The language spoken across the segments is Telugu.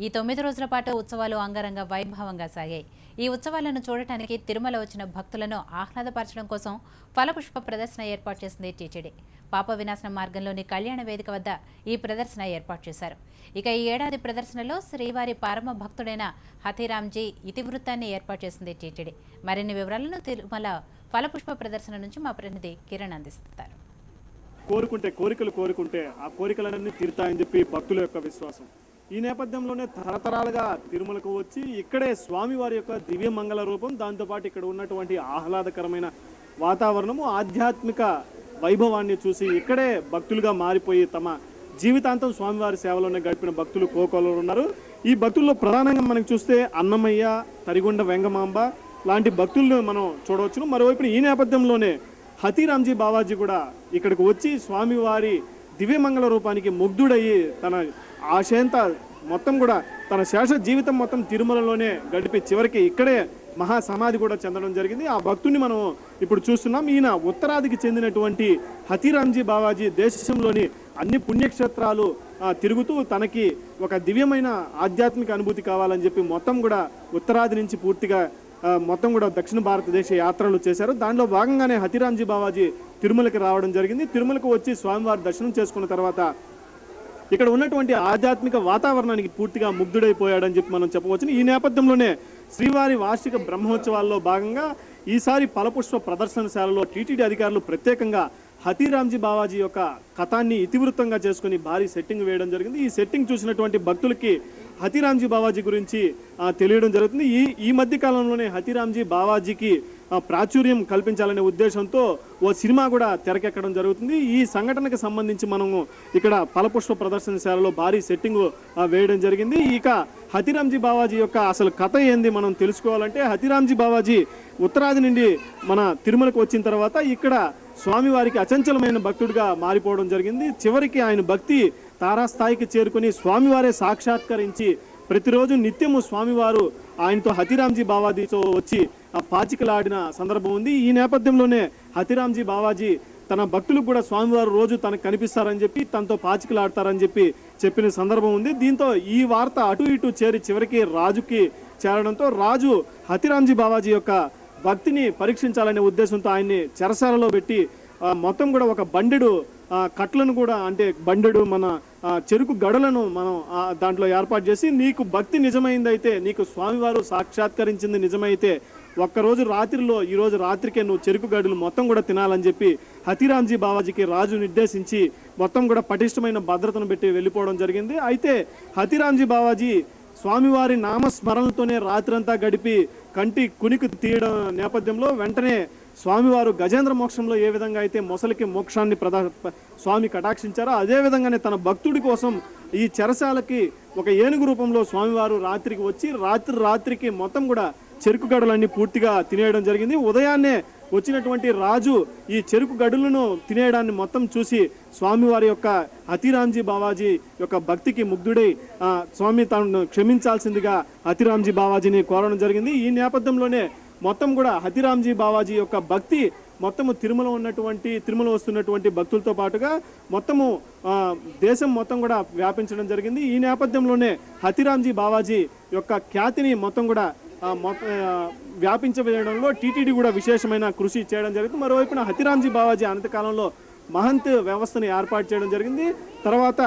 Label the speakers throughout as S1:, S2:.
S1: ఈ 9 రోజుల పాటు ఉత్సవాలు అంగరంగ వైభవంగా సాగాయి. ఈ ఉత్సవాలను చూడటానికి తిరుమల వచ్చిన భక్తులను ఆహ్లాదపరచడం కోసం ఫలపుష్ప ప్రదర్శన ఏర్పాటు చేసింది టీటీడీ. పాప వినాశన మార్గంలోని కళ్యాణ వేదిక వద్ద ఈ ప్రదర్శన ఏర్పాటు చేశారు. ఇక ఈ ఏడాది ప్రదర్శనలో శ్రీవారి పరమ భక్తుడైన హథీరామ్జీ ఇతివృత్తాన్ని ఏర్పాటు చేసింది టీటీడీ. మరిన్ని వివరాలను తిరుమల ఫలపుష్ప ప్రదర్శన నుంచి మా ప్రతినిధి కిరణ్ అందిస్తారు.
S2: కోరుకుంటే ఆ కోరికలన్నీ తీరుతాయని చెప్పి భక్తుల యొక్క విశ్వాసం. ఈ నేపథ్యంలోనే తరతరాలుగా తిరుమలకు వచ్చి ఇక్కడే స్వామివారి యొక్క దివ్య మంగళ రూపం, దాంతోపాటు ఇక్కడ ఉన్నటువంటి ఆహ్లాదకరమైన వాతావరణము, ఆధ్యాత్మిక వైభవాన్ని చూసి ఇక్కడే భక్తులుగా మారిపోయి తమ జీవితాంతం స్వామివారి సేవలోనే గడిపిన భక్తులు కోకొల్లలు ఉన్నారు. ఈ భక్తుల్లో ప్రధానంగా మనకు చూస్తే అన్నమయ్య, తరిగొండ వెంగమాంబ లాంటి భక్తులను మనం చూడవచ్చును. మరోవైపు ఈ నేపథ్యంలోనే హథీరామ్జీ బావాజీ కూడా ఇక్కడికి వచ్చి స్వామివారి దివ్యమంగళ రూపానికి ముగ్ధుడయ్యి తన ఆశయంత మొత్తం కూడా తన శేష జీవితం మొత్తం తిరుమలలోనే గడిపి చివరికి ఇక్కడే మహాసమాధి కూడా చెందడం జరిగింది. ఆ భక్తుని మనం ఇప్పుడు చూస్తున్నాం. ఈయన ఉత్తరాదికి చెందినటువంటి హథీరామ్జీ బావాజీ దేశంలోని అన్ని పుణ్యక్షేత్రాలు తిరుగుతూ తనకి ఒక దివ్యమైన ఆధ్యాత్మిక అనుభూతి కావాలని చెప్పి మొత్తం కూడా ఉత్తరాది నుంచి పూర్తిగా మొత్తం కూడా దక్షిణ భారతదేశ యాత్రలు చేశారు. దానిలో భాగంగానే హథీరామ్జీ బావాజీ తిరుమలకి రావడం జరిగింది. తిరుమలకు వచ్చి స్వామివారి దర్శనం చేసుకున్న తర్వాత ఇక్కడ ఉన్నటువంటి ఆధ్యాత్మిక వాతావరణానికి పూర్తిగా ముగ్ధుడైపోయాడని చెప్పి మనం చెప్పవచ్చు. ఈ నేపథ్యంలోనే శ్రీవారి వార్షిక బ్రహ్మోత్సవాల్లో భాగంగా ఈసారి ఫలపుష్ప ప్రదర్శనశాలలో టీటీడీ అధికారులు ప్రత్యేకంగా హథీరామ్జీ బావాజీ యొక్క కథాన్ని ఇతివృత్తంగా చేసుకుని భారీ సెట్టింగ్ వేయడం జరిగింది. ఈ సెట్టింగ్ చూసినటువంటి భక్తులకి హథీరామ్జీ బావాజీ గురించి తెలియడం జరుగుతుంది. ఈ మధ్య కాలంలోనే హథీరామ్జీ బావాజీకి ప్రాచుర్యం కల్పించాలనే ఉద్దేశంతో ఓ సినిమా కూడా తెరకెక్కడం జరుగుతుంది. ఈ సంఘటనకు సంబంధించి మనము ఇక్కడ ఫలపుష్ప ప్రదర్శనశాలలో భారీ సెట్టింగ్ వేయడం జరిగింది. ఇక హథీరామ్జీ బావాజీ యొక్క అసలు కథ ఏంది మనం తెలుసుకోవాలంటే, హథీరామ్జీ బావాజీ ఉత్తరాది నుండి మన తిరుమలకు వచ్చిన తర్వాత ఇక్కడ స్వామివారికి అచంచలమైన భక్తుడిగా మారిపోవడం జరిగింది. చివరికి ఆయన భక్తి తారాస్థాయికి చేరుకుని స్వామివారే సాక్షాత్కరించి ప్రతిరోజు నిత్యము స్వామివారు ఆయనతో హథీరామ్జీ బావాజీతో వచ్చి పాచికలాడిన సందర్భం ఉంది. ఈ నేపథ్యంలోనే హథీరామ్జీ బావాజీ తన భక్తులకు కూడా స్వామివారు రోజు తనకు కనిపిస్తారని చెప్పి తనతో పాచికలాడతారని చెప్పి చెప్పిన సందర్భం ఉంది. దీంతో ఈ వార్త అటు ఇటు చేరి చివరికి రాజుకి చేరడంతో రాజు హథీరామ్జీ బావాజీ యొక్క భక్తిని పరీక్షించాలనే ఉద్దేశంతో ఆయన్ని చెరసాలలో పెట్టి మొత్తం కూడా ఒక బండెడు కట్లను కూడా, అంటే బండెడు మన చెరుకు గడలను మనం దాంట్లో ఏర్పాటు చేసి, నీకు భక్తి నిజమైందైతే, నీకు స్వామివారు సాక్షాత్కరించింది నిజమైతే ఒక్కరోజు రాత్రిలో ఈరోజు రాత్రికే నువ్వు చెరుకు గడులు మొత్తం కూడా తినాలని చెప్పి హథీరామ్జీ బావాజీకి రాజు నిర్దేశించి మొత్తం కూడా పటిష్టమైన భద్రతను పెట్టి వెళ్ళిపోవడం జరిగింది. అయితే హథీరామ్జీ బావాజీ స్వామివారి నామస్మరణలతోనే రాత్రంతా గడిపి కంటి కునికి తీయడం నేపథ్యంలో వెంటనే స్వామివారు గజేంద్ర మోక్షంలో ఏ విధంగా అయితే మొసలికి మోక్షాన్ని స్వామి కటాక్షించారో అదే విధంగానే తన భక్తుడి కోసం ఈ చెరసాలకి ఒక ఏనుగు రూపంలో స్వామివారు రాత్రికి వచ్చి రాత్రికి మొత్తం కూడా చెరుకు గడులన్నీ పూర్తిగా తినేయడం జరిగింది. ఉదయాన్నే వచ్చినటువంటి రాజు ఈ చెరుకు గడులను తినేయడాన్ని మొత్తం చూసి స్వామివారి యొక్క హథీరామ్జీ బావాజీ యొక్క భక్తికి ముగ్ధుడై స్వామి తాను క్షమించాల్సిందిగా హథీరామ్జీ బావాజీని కోరడం జరిగింది. ఈ నేపథ్యంలోనే మొత్తం కూడా హథీరామ్జీ బావాజీ యొక్క భక్తి మొత్తము తిరుమల వస్తున్నటువంటి భక్తులతో పాటుగా మొత్తము దేశం మొత్తం కూడా వ్యాపించడం జరిగింది. ఈ నేపథ్యంలోనే హథీరామ్జీ బావాజీ యొక్క ఖ్యాతిని మొత్తం కూడా వ్యాపించవేయడంలో టీటీడీ కూడా విశేషమైన కృషి చేయడం జరిగింది. మరోవైపున హథీరామ్జీ బావాజీ అనంతకాలంలో మహంత్ వ్యవస్థను ఏర్పాటు చేయడం జరిగింది. తర్వాత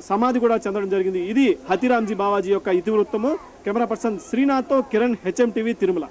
S2: సమాధి కూడా చెందడం జరిగింది. ఇది హథీరామ్జీ బావాజీ యొక్క ఇతివృత్తము. కెమెరా పర్సన్ శ్రీనాథ్తో కిరణ్, HM TV తిరుమల.